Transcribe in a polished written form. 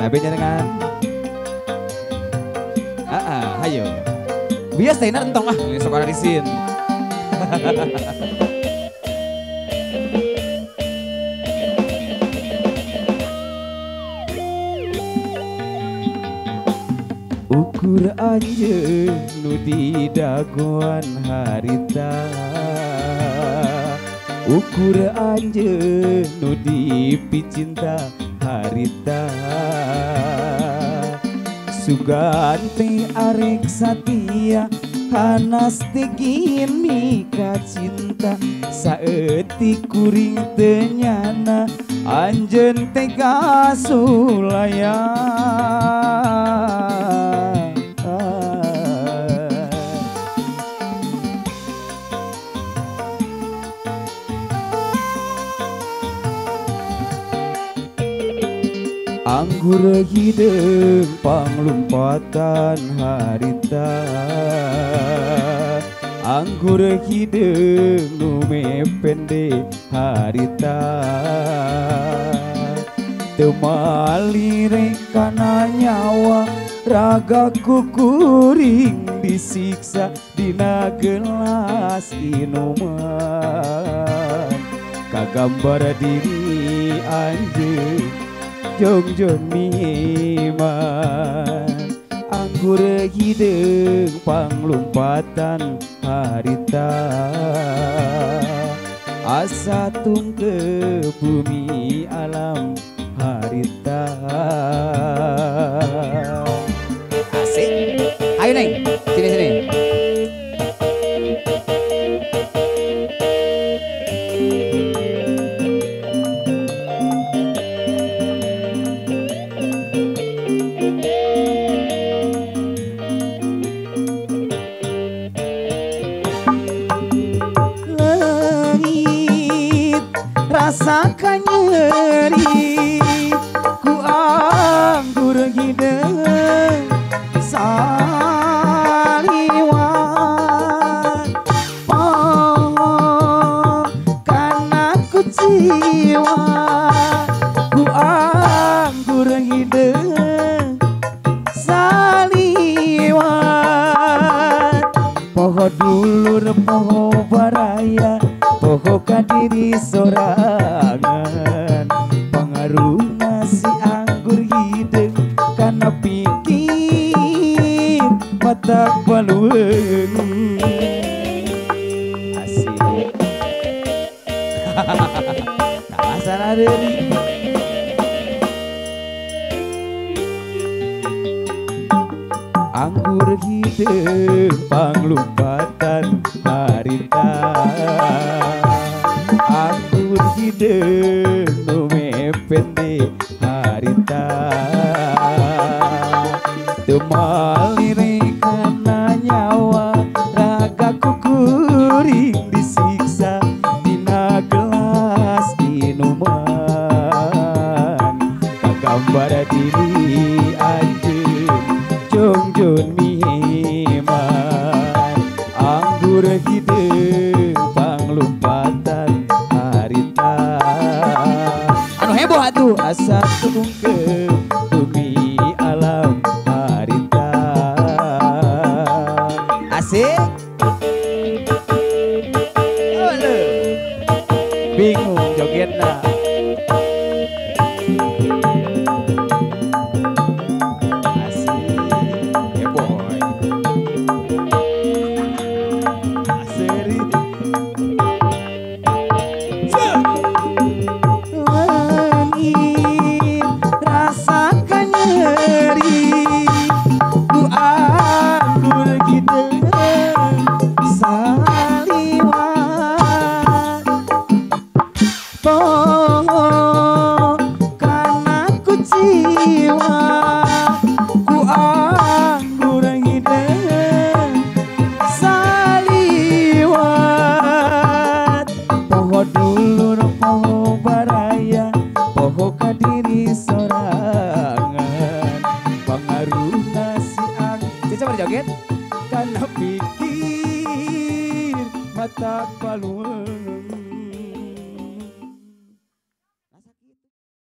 Abi nyenengan. Hayo. Biasa ini entong ini sok arisin. Ukur anjeun nu di dagoan harita, ukur anjeun nu di picinta harita, sugante arek satia hanas tegin mika cinta saeutik kuring teu nyana anjeun tega sulaya. Anggur hideung panglumpatan harita, anggur hideung nu mepende harita, teu malire kana nyawa ragaku kuring disiksa dina gelas inuman kagambar diri anjeun jongjon miman. Anggur hideung panglumpatan harita, asa tung ke bumi alam harita. Asik. Ayo Neng, sini. Rasakan nyeri ku anggur hideung saliwan, oh karena ku jiwa ku anggur hideung saliwan, poho dulur poho baraya poho kadiri sorangan, pengaruhna si anggur hideung kana pikir mata balueung. Asik. Kasaradeui. Anggur hideung panglumpatan harita, anggur hideung nu mepende harita, teu malire kana nyawa ragaku kuring disiksa dina gelas inuman kagambar diri anjeun jongjon miman. Anggur hideung panglumpatan harita, anu heboh atuh asa tung ke bumi alam harita. Asik. Bingung jogetna. Joget karena pikir mata paluang.